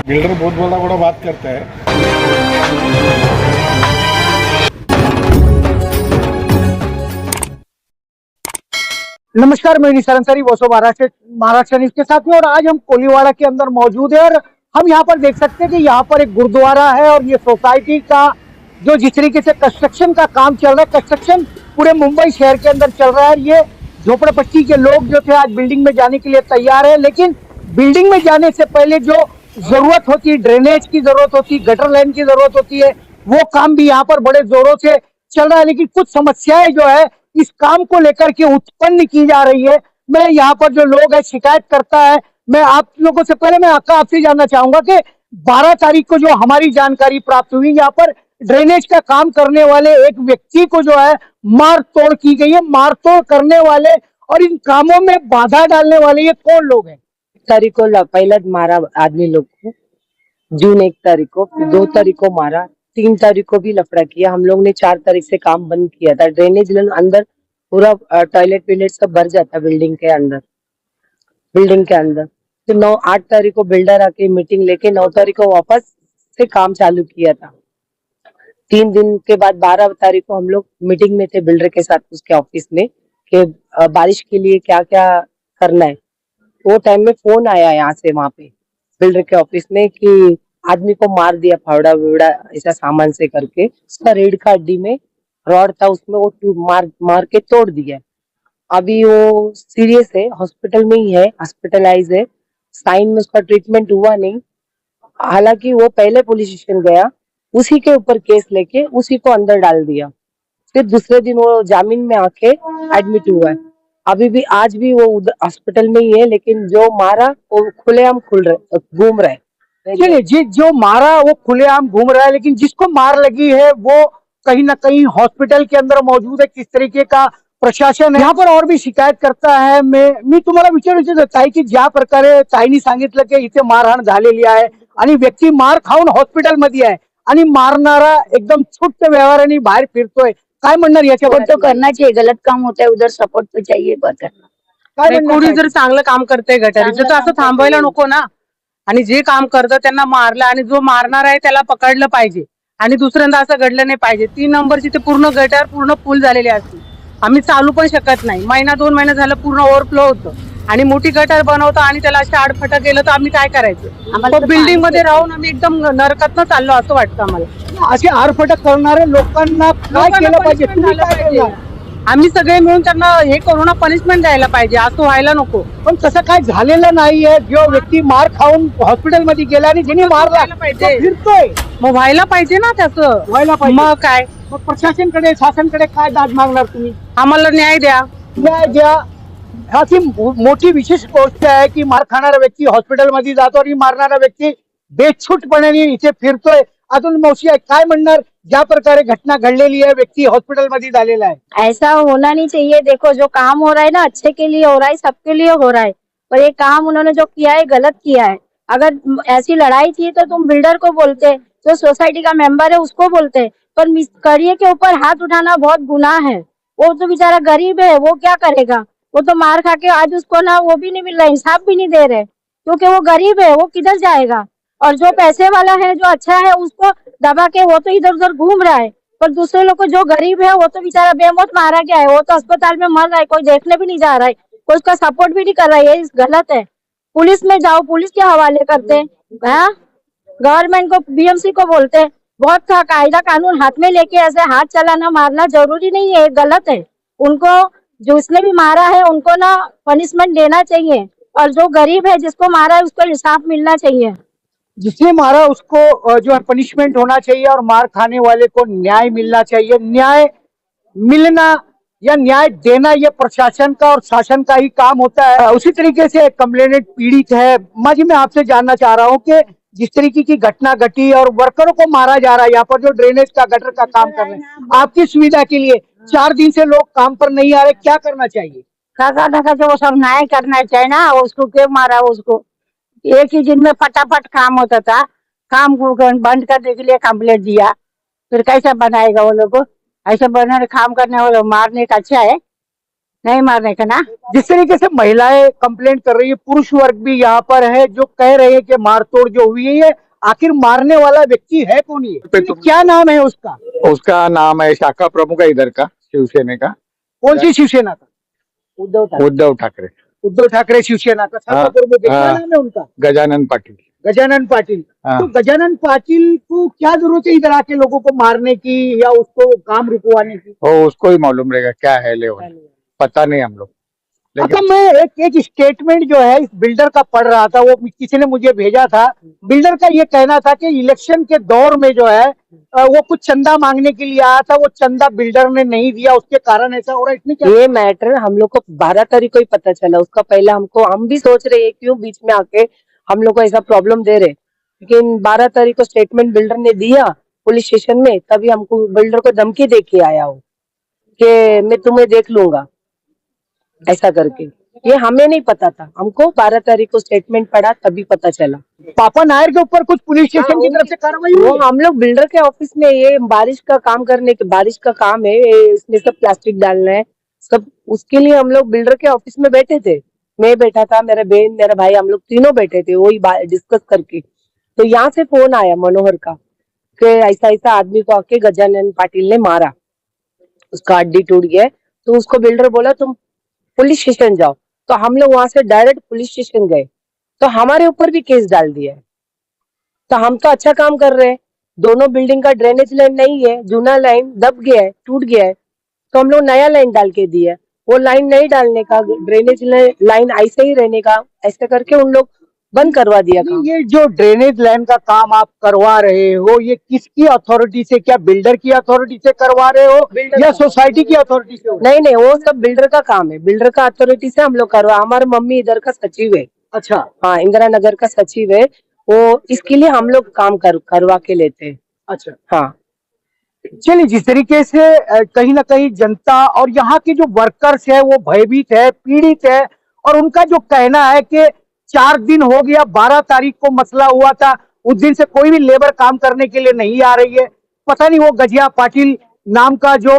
Builder बहुत बड़ा बड़ा बात करता है। नमस्कार, मैं निसार अंसारी वोसो महाराष्ट्र न्यूज के साथ में। और आज हम कोलीवाड़ा के अंदर मौजूद है और हम यहाँ पर देख सकते हैं कि यहाँ पर एक गुरुद्वारा है और ये सोसाइटी का जो जिस तरीके से कंस्ट्रक्शन का काम चल रहा है, कंस्ट्रक्शन पूरे मुंबई शहर के अंदर चल रहा है। ये झोपड़पट्टी के लोग जो थे आज बिल्डिंग में जाने के लिए तैयार है, लेकिन बिल्डिंग में जाने से पहले जो जरूरत होती है, ड्रेनेज की जरूरत होती है, गटर लाइन की जरूरत होती है, वो काम भी यहाँ पर बड़े जोरों से चल रहा है। लेकिन कुछ समस्याएं जो है इस काम को लेकर के उत्पन्न की जा रही है। मैं यहाँ पर जो लोग है शिकायत करता है, मैं आप लोगों से पहले मैं आपसे जानना चाहूंगा कि 12 तारीख को जो हमारी जानकारी प्राप्त हुई, यहाँ पर ड्रेनेज का काम करने वाले एक व्यक्ति को जो है मार तोड़ की गई है। मार तोड़ करने वाले और इन कामों में बाधा डालने वाले ये कौन लोग हैं? तारीख को पहला मारा आदमी लोग को, जून 1 तारीख को, फिर 2 तारीख को मारा, 3 तारीख को भी लफड़ा किया। हम लोग ने 4 तारीख से काम बंद किया था। ड्रेनेज अंदर पूरा टॉयलेट विलेट सब भर जाता बिल्डिंग के अंदर। फिर 8 तारीख को बिल्डर आके मीटिंग लेके 9 तारीख को वापस से काम चालू किया था। 3 दिन के बाद 12 तारीख को हम लोग मीटिंग में थे बिल्डर के साथ उसके ऑफिस में कि बारिश के लिए क्या क्या करना है। वो टाइम में फोन आया यहाँ से वहां पे बिल्डर के ऑफिस में कि आदमी को मार दिया, फावड़ा विवड़ा ऐसा सामान से करके। उसका रीढ़ का हड्डी में रॉड था, उसमें वो मार के तोड़ दिया। अभी वो सीरियस है, हॉस्पिटल में ही है, हॉस्पिटलाइज है। साइन में उसका ट्रीटमेंट हुआ नहीं। हालांकि वो पहले पुलिस स्टेशन गया, उसी के ऊपर केस लेके उसी को अंदर डाल दिया। फिर दूसरे दिन वो जामीन में आके एडमिट हुआ है। अभी भी आज भी वो हॉस्पिटल में ही है, लेकिन जो मारा वो खुलेआम घूम रहा है। चलिए, जो मारा वो खुलेआम घूम रहा है, लेकिन जिसको मार लगी है वो कहीं ना कहीं हॉस्पिटल के अंदर मौजूद है। किस तरीके का प्रशासन है यहाँ पर और भी शिकायत करता है। मी तुम्हाला विचारायचं ताई की ज्या प्रकारे ताईंनी सांगितलं की इथे मारहाण झालेली आहे आणि व्यक्ती मार खाऊन हॉस्पिटल मध्ये आहे आणि मारणारा एकदम छुट्ट व्यवहाराने बाहेर फिरतोय, काय म्हणणार याच्यावर? तो करना चाहिए, गलत काम होता है उधर सपोर्ट तो चाहिए करना। काय म्हणणार? कोणी जर चांगलं काम करते गटारीचं तर असं थांबवायला नको ना। आणि जे काम करतं त्यांना मारलं आणि जो मारणार आहे त्याला पकडलं पाहिजे आणि दुसऱ्यांदा असं घडलं नाही पाहिजे। 3 नंबरची ते पूर्ण गटार पूर्ण फुल झालेली असते, आम्ही चालू पण शकत नाही। महिना 2 महिना झालं पूर्ण ओव्हरफ्लो होतं आणि मोठी गटार बनवतो आणि त्याला अशा आडफटा केलं तर आम्ही काय करायचं? बिल्डिंग मध्ये राहून आम्ही एकदम नरकातनं चाललो असं वाटतं आम्हाला। असे आरफटक करणारे लोकांना काय केलं पाहिजे? तुम्ही काय करणार? आम्ही सगळे मिळून त्यांना हे करू ना, पनिशमेंट द्यायला पाहिजे, असं व्हायला नको। पण तसं काय झालेलं नाहीये। जो व्यक्ती मार खाऊन हॉस्पिटल मध्ये गेला आणि ज्यांनी मारला पाहिजे, तो फिरतोय, मग व्हायला पाहिजे ना त्याचं, व्हायला पाहिजे। मग काय? मग प्रशासनाकडे शासनाकडे काय दाद मागणार तुम्ही? आम्हाला न्याय द्या। न्याय द्या। ह्याची मोठी विशेष गोष्ट आहे की मार खाणारा व्यक्ती हॉस्पिटल मध्ये जातो आणि मारणारा व्यक्ती बेछूटपणे इथे फिरतोय। अजून मावशी काय म्हणणार, ज्या प्रकारे घटना घडलेली है, व्यक्ति हॉस्पिटल में डालेला है? ऐसा होना नहीं चाहिए। देखो जो काम हो रहा है ना अच्छे के लिए हो रहा है, सबके लिए हो रहा है, पर ये काम उन्होंने जो किया है गलत किया है। अगर ऐसी लड़ाई थी तो तुम बिल्डर को बोलते, जो सोसाइटी का मेंबर है उसको बोलते, पर मिस्त्री के ऊपर हाथ उठाना बहुत गुनाह है। वो तो बेचारा गरीब है, वो क्या करेगा? वो तो मार खा के आज उसको ना वो भी नहीं मिल रहा, इंसाफ भी नहीं दे रहे, क्योंकि वो गरीब है, वो किधर जाएगा? और जो पैसे वाला है, जो अच्छा है, उसको दबा के वो तो इधर उधर घूम रहा है, पर दूसरे लोग को जो गरीब है वो तो बेचारा बेमौत मारा गया है, वो तो अस्पताल में मर रहा है, कोई देखने भी नहीं जा रहा है, कोई उसका सपोर्ट भी नहीं कर रहा है। ये गलत है। पुलिस में जाओ, पुलिस के हवाले करते हैं, गवर्नमेंट को, बीएमसी को बोलते। बहुत कायदा कानून हाथ में लेके ऐसे हाथ चलाना मारना जरूरी नहीं है, गलत है। उनको जो इसने भी मारा है उनको ना पनिशमेंट देना चाहिए, और जो गरीब है जिसको मारा है उसको इंसाफ मिलना चाहिए। जिसने मारा उसको जो है पनिशमेंट होना चाहिए और मार खाने वाले को न्याय मिलना चाहिए। न्याय मिलना या न्याय देना ये प्रशासन का और शासन का ही काम होता है। उसी तरीके से कंप्लेनेंट पीड़ित है। माँ जी, मैं आपसे जानना चाह रहा हूँ कि जिस तरीके की घटना घटी और वर्करों को मारा जा रहा है, यहाँ पर जो ड्रेनेज का गटर का काम कर रहे हैं, आपकी सुविधा के लिए 4 दिन से लोग काम पर नहीं आ रहे, क्या करना चाहिए? क्या करना चाहिए? वो सब न्याय करना चाहिए ना। उसको क्यों मारा? उसको एक ही दिन में फटाफट काम होता था, काम को बंद करने के लिए कंप्लेंट दिया, फिर कैसे बनाएगा वो लोग? ऐसे बना काम करने वाले मारने का अच्छा है? नहीं मारने का ना। जिस तरीके से महिलाएं कंप्लेंट कर रही है, पुरुष वर्ग भी यहाँ पर है जो कह रहे हैं कि मारतोड़ जो हुई है, ये आखिर मारने वाला व्यक्ति है कौन? ये क्या नाम है उसका? उसका नाम है शाखा प्रमुख है इधर का, शिवसेना का, कौन सी शिवसेना का? उद्धव ठाकरे। उद्धव ठाकरे शिवसेना का शाखा प्रमुख है। क्या नाम है उनका? गजानन पाटिल। गजानन पाटिल। हाँ। तो गजानन पाटिल को क्या जरूरत है इधर आके लोगों को मारने की या उसको काम रुकवाने की? वो उसको ही मालूम रहेगा क्या है लेवल, पता नहीं हम लोग। अच्छा, मैं एक स्टेटमेंट जो है इस बिल्डर का पढ़ रहा था, वो किसी ने मुझे भेजा था। बिल्डर का ये कहना था कि इलेक्शन के दौर में जो है वो कुछ चंदा मांगने के लिए आया था, वो चंदा बिल्डर ने नहीं दिया, उसके कारण ऐसा हो रहा है। इसमें क्या? ये मैटर हम लोग को 12 तारीख को ही पता चला। उसका पहले हम भी सोच रहे हैं क्यों बीच में आके हम लोग को ऐसा प्रॉब्लम दे रहे, लेकिन 12 तारीख को स्टेटमेंट बिल्डर ने दिया पुलिस स्टेशन में, तभी हमको बिल्डर को धमकी दे के आया हो कि मैं तुम्हें देख लूंगा ऐसा करके। ये हमें नहीं पता था, हमको 12 तारीख को स्टेटमेंट पढ़ा तभी पता चला। पापा नायर के ऊपर कुछ पुलिस स्टेशन की तरफ से कार्रवाई वो हुई? हम लोग बिल्डर के ऑफिस में, ये बारिश का काम करने के, बारिश का काम है, इसमें सब प्लास्टिक डालना है सब, उसके लिए हम लोग बिल्डर के ऑफिस में बैठे थे। मैं बैठा था, मेरा बहन मेरा भाई, हम लोग तीनों बैठे थे वही डिस्कस करके। तो यहाँ से फोन आया मनोहर का कि ऐसा ऐसा आदमी को आके गजानन पाटिल ने मारा, उसका हड्डी टूट गया है। तो उसको बिल्डर बोला तुम पुलिस स्टेशन जाओ। तो हम लोग वहां से डायरेक्ट पुलिस स्टेशन गए, तो हमारे ऊपर भी केस डाल दिया है। तो हम तो अच्छा काम कर रहे हैं, दोनों बिल्डिंग का ड्रेनेज लाइन नहीं है, जूना लाइन दब गया है, टूट गया है, तो हम लोग नया लाइन डाल के दिया। वो लाइन नहीं डालने का, ड्रेनेज लाइन ऐसे ही रहने का, ऐसे करके उन लोग बंद करवा दिया काम। ये जो ड्रेनेज लाइन का काम आप करवा रहे हो, ये किसकी अथॉरिटी से, क्या बिल्डर की अथॉरिटी से करवा रहे हो या सोसाइटी की अथॉरिटी से? नहीं नहीं, वो सब बिल्डर का काम है, बिल्डर का अथॉरिटी से हम लोग करवा। हमारे मम्मी इधर का सचिव है। अच्छा। हाँ, इंदिरा नगर का सचिव है वो, इसके लिए हम लोग काम करवा के लेते हैं। अच्छा। हाँ, चलिए, जिस तरीके से कहीं ना कहीं जनता और यहाँ के जो वर्कर्स है वो भयभीत है, पीड़ित है, और उनका जो कहना है कि 4 दिन हो गया, 12 तारीख को मसला हुआ था, उस दिन से कोई भी लेबर काम करने के लिए नहीं आ रही है। पता नहीं वो गजिया पाटिल नाम का जो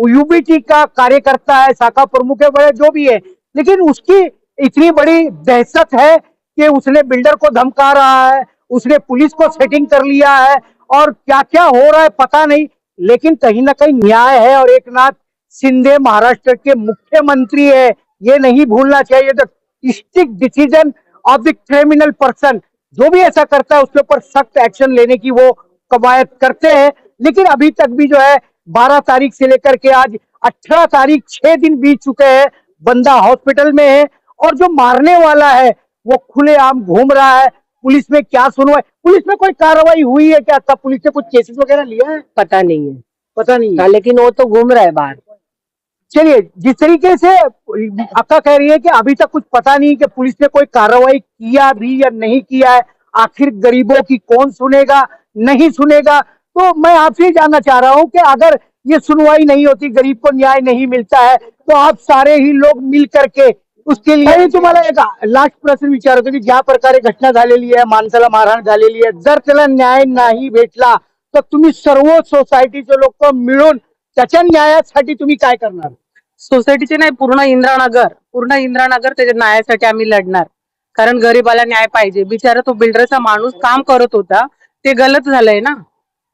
यूबीटी का कार्यकर्ता है, शाखा प्रमुख है, वह जो भी है, लेकिन उसकी इतनी बड़ी दहशत है कि उसने बिल्डर को धमका रहा है, उसने पुलिस को सेटिंग कर लिया है, और क्या क्या हो रहा है पता नहीं। लेकिन कहीं ना कहीं न्याय है, और एक नाथ शिंदे महाराष्ट्र के मुख्यमंत्री है, ये नहीं भूलना चाहिए। The strict decision of the criminal person, जो भी ऐसा करता है उसके ऊपर सख्त एक्शन लेने की वो कवायद करते हैं। लेकिन अभी तक भी जो है 12 तारीख से लेकर के आज 18 तारीख, 6 दिन बीत चुके हैं, बंदा हॉस्पिटल में है, और जो मारने वाला है वो खुलेआम घूम रहा है। पुलिस में क्या सुनवाई, पुलिस में कोई कार्रवाई हुई है क्या? तब पुलिस ने कुछ केसेस वगैरह लिया है? पता नहीं है, पता नहीं है। हाँ, लेकिन वो तो घूम रहा है बाहर। चलिए, जिस तरीके से अक्का कह रही है कि अभी तक कुछ पता नहीं कि पुलिस ने कोई कार्रवाई किया भी या नहीं किया है, आखिर गरीबों की कौन सुनेगा, नहीं सुनेगा। तो मैं आपसे जानना चाह रहा हूं कि अगर ये सुनवाई नहीं होती, गरीब को न्याय नहीं मिलता है, तो आप सारे ही लोग मिल करके उसके लिए, तुम्हाला एक लास्ट प्रश्न विचारतो की ज्या प्रकारे घटना झालेली आहे, माणसाला मारहाण झालेली आहे, जर त्याला न्याय नाही भेटला तर तुम्ही सर्व सोसायटीचे लोक मिळून त्याच्या न्यायासाठी तुम्ही काय करणार? सोसायटीचे नाही, पूर्ण इंद्रानगर त्याच्या न्यायासाठी आम्ही लढणार, कारण गरीबाला न्याय पाहिजे। बिचारा तो बिल्डरचा माणूस काम करत होता, ते गलत झालंय ना,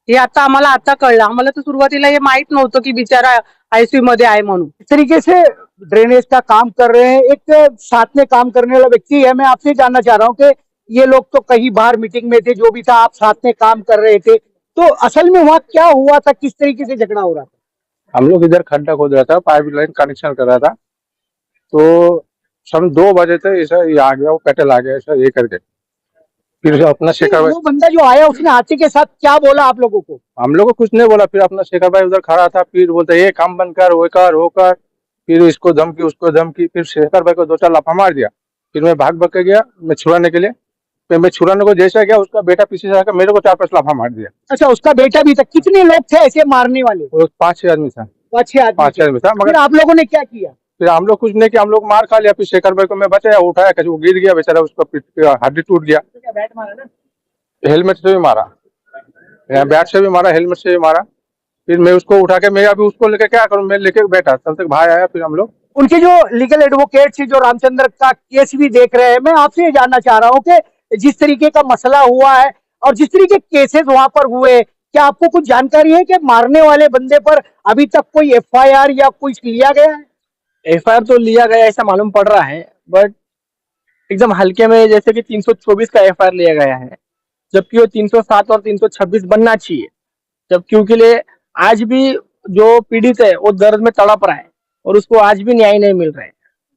हे आता आम्हाला कळलं। आम्हाला तर सुरुवातीला हे माहित नव्हतं की बिचारा आईसीयू मध्ये आहे म्हणून। इस तरीके से ड्रेनेज का काम कर रहे हैं, एक साथ में काम करने वाला व्यक्ति है। मैं आपसे जानना चाह रहा हूँ कि ये लोग तो कहीं बाहर मीटिंग में थे, जो भी था, आप साथ में काम कर रहे थे, तो असल में वहाँ क्या हुआ था, किस तरीके से झगड़ा हो रहा था? हम लोग इधर खड्डा खोद रहा था, पाइपलाइन कनेक्शन कर रहा था, तो शाम 2 बजे तक ऐसा ये आ गया, वो पेटल आ गया ऐसा ये करके, फिर अपना शेखर भाई, वो बंदा जो आया उसने हाथी के साथ क्या बोला आप लोगों को? हम लोग को कुछ नहीं बोला। फिर अपना शेखर भाई उधर खड़ा था, फिर बोलते ये काम बंद कर, वो कर, वो कर, फिर इसको धमकी उसको धमकी, फिर शेखर भाई को 2-4 लाफा मार दिया। फिर मैं भाग के गया, मैं छुड़ाने के लिए, फिर मैं छुड़ाने को जैसा गया, उसका बेटा पीछे से आकर मेरे को 4-5 लाफा मार दिया। अच्छा, उसका बेटा भी था? कितने लोग थे ऐसे मारने वाले? वो 5-6 आदमी था, 5-6 आदमी था। फिर मगर आप लोगों ने क्या किया? फिर हम लोग कुछ नहीं किया, हम लोग मार खा लिया। फिर शेखर भाई को मैं बचाया, उठाया, वो गिर गया बेचारा, उसका हड्डी टूट गया। बैट मारा ना? हेलमेट से भी मारा, बैट से भी मारा, हेलमेट से भी मारा। फिर मैं उसको उठा के, मैं अभी उसको लेके क्या करूं, मैं लेके बैठा, तब तक भाई आया, फिर हम लोग उनके जो लीगल एडवोकेट जो रामचंद्र का केस भी देख रहे हैं, मैं आपसे ये जानना चाह रहा हूँ कि जिस तरीके का मसला हुआ है और जिस तरीके केसेस वहां पर हुए, क्या आपको कुछ जानकारी है कि मारने वाले बंदे पर अभी तक कोई एफआईआर या कुछ लिया गया है? एफआईआर तो लिया गया ऐसा मालूम पड़ रहा है, बट एकदम हल्के में, जैसे कि 324 का एफआईआर लिया गया है, जबकि वो 307 और 326 बनना चाहिए। जब क्योंकि लिए आज भी जो पीड़ित है वो दर्द में तड़प रहा है और उसको आज भी न्याय नहीं मिल रहा है।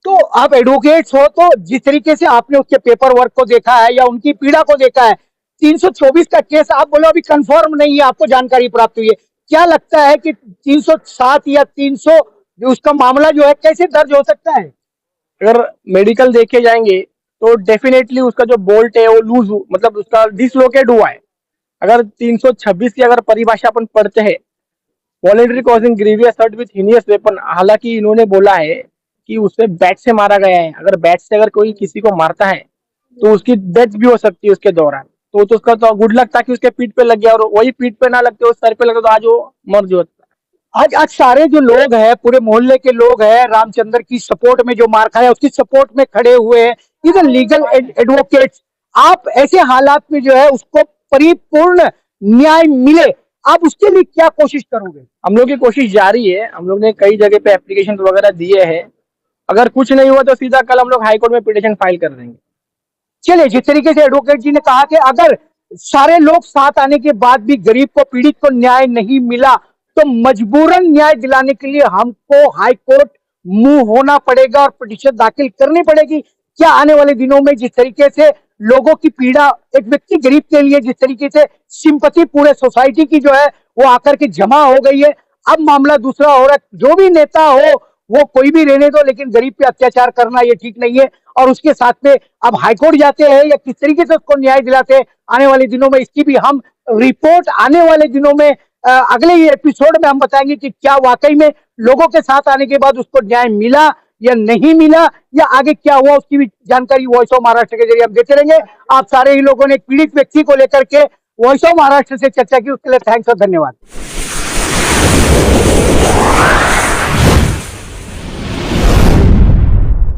तो आप एडवोकेट्स हो, तो जिस तरीके से आपने उसके पेपर वर्क को देखा है या उनकी पीड़ा को देखा है, 324 का केस आप बोलो अभी कंफर्म नहीं है, आपको जानकारी प्राप्त हुई है, क्या लगता है कि 307 या 300 उसका मामला जो है कैसे दर्ज हो सकता है? अगर मेडिकल देखे जाएंगे तो डेफिनेटली उसका जो बोल्ट है वो लूज, मतलब उसका डिसलोकेट हुआ है। अगर 326 की अगर परिभाषा अपन पढ़ते हैं, voluntary causing grievous hurt with heinous weapon, हालांकि इन्होंने बोला है कि उसे बैट से मारा गया है। अगर बैट से अगर कोई किसी को मारता है तो उसकी डेथ भी हो सकती है उसके दौरान। तो उसका तो गुड लक था कि उसके पीठ पे लग गया, और वही पीठ पे ना लगते, उस सर पे लगे तो आज वो मर जाता। आज सारे जो लोग हैं, पूरे मोहल्ले के लोग हैं, रामचंद्र की सपोर्ट में जो मार खाया उसकी सपोर्ट में खड़े हुए हैं, इधर लीगल एडवोकेट्स, आप ऐसे हालात में जो है उसको परिपूर्ण न्याय मिले, आप उसके लिए क्या कोशिश करोगे? हम लोग की कोशिश जारी है। हम लोग ने कई जगह पे एप्लीकेशन वगैरह दिए हैं। अगर कुछ नहीं हुआ तो सीधा कल हम लोग हाई कोर्ट में पिटीशन फाइल कर देंगे। चलिए, जिस तरीके से एडवोकेट जी ने कहा कि अगर सारे लोग साथ आने के बाद भी गरीब को, पीड़ित को न्याय नहीं मिला तो मजबूरन न्याय दिलाने के लिए हमको हाई कोर्ट मूव होना पड़ेगा और पिटीशन दाखिल करनी पड़ेगी। क्या आने वाले दिनों में जिस तरीके से लोगों की पीड़ा, एक व्यक्ति गरीब के लिए जिस तरीके से सिंपैथी पूरे सोसाइटी की जो है वो आकर के जमा हो गई है, अब मामला दूसरा हो रहा है। जो भी नेता हो वो कोई भी रहने दो, लेकिन गरीब पे अत्याचार करना ये ठीक नहीं है। और उसके साथ में अब हाईकोर्ट जाते हैं या किस तरीके से उसको न्याय दिलाते हैं, आने वाले दिनों में इसकी भी हम रिपोर्ट आने वाले दिनों में अगले एपिसोड में हम बताएंगे कि क्या वाकई में लोगों के साथ आने के बाद उसको न्याय मिला या नहीं मिला, या आगे क्या हुआ, उसकी भी जानकारी वॉइस ऑफ महाराष्ट्र के जरिए हम देते रहेंगे। आप सारे ही लोगों ने पीड़ित व्यक्ति को लेकर के वॉइस ऑफ महाराष्ट्र से चर्चा की, उसके लिए थैंक्स और धन्यवाद।